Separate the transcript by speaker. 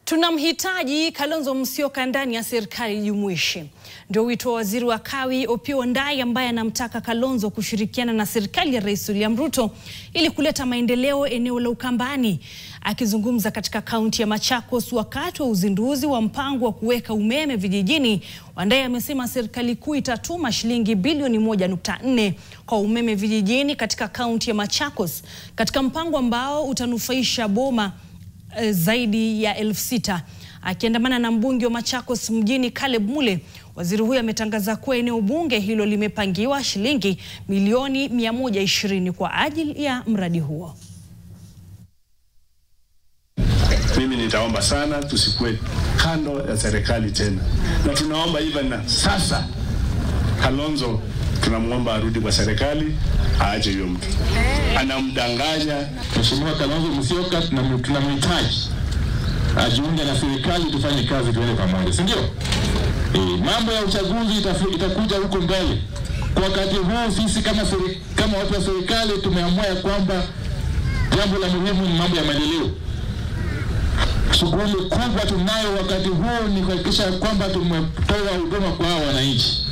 Speaker 1: Tunamhitaji Kalonzo Musyoka ndani ya serikali jumuishi. Ndio wito wa waziri wa kawi Opiyo Wandayi, ambaye anamtaka Kalonzo kushirikiana na serikali ya Rais William Ruto ili kuleta maendeleo eneo la Ukambani. Akizungumza katika kaunti ya Machakos wakati wa uzinduzi wa mpango wa kuweka umeme vijijini, Wandayi amesema serikali kuu itatuma shilingi bilioni 1.4 kwa umeme vijijini katika kaunti ya Machakos, katika mpango ambao utanufaisha boma zaidi ya 6,000. Akiandamana na mbunge wa Machakos mjini Caleb Mule, waziri huyo ametangaza kuwa eneo bunge hilo limepangiwa shilingi milioni 120 kwa ajili ya mradi huo.
Speaker 2: Mimi nitaomba sana tusikue kando ya serikali tena. Na tunaomba na sasa Kalonzo tunamuomba arudi kwa serikali, aache hiyo mtu. Anamdanganya.
Speaker 3: Mheshimiwa Kalonzo Musyoka tunamhitaji ajiunge na serikali, tufanye kazi tuende pamoja, si ndio? Mambo ya uchaguzi itakuja huko mbele. Kwa wakati huu sisi kama watu wa serikali tumeamua kwamba jambo la muhimu ni mambo ya maendeleo. Shughuli kubwa tunayo wakati huu ni kuhakikisha kwamba tumetoa huduma kwa wananchi.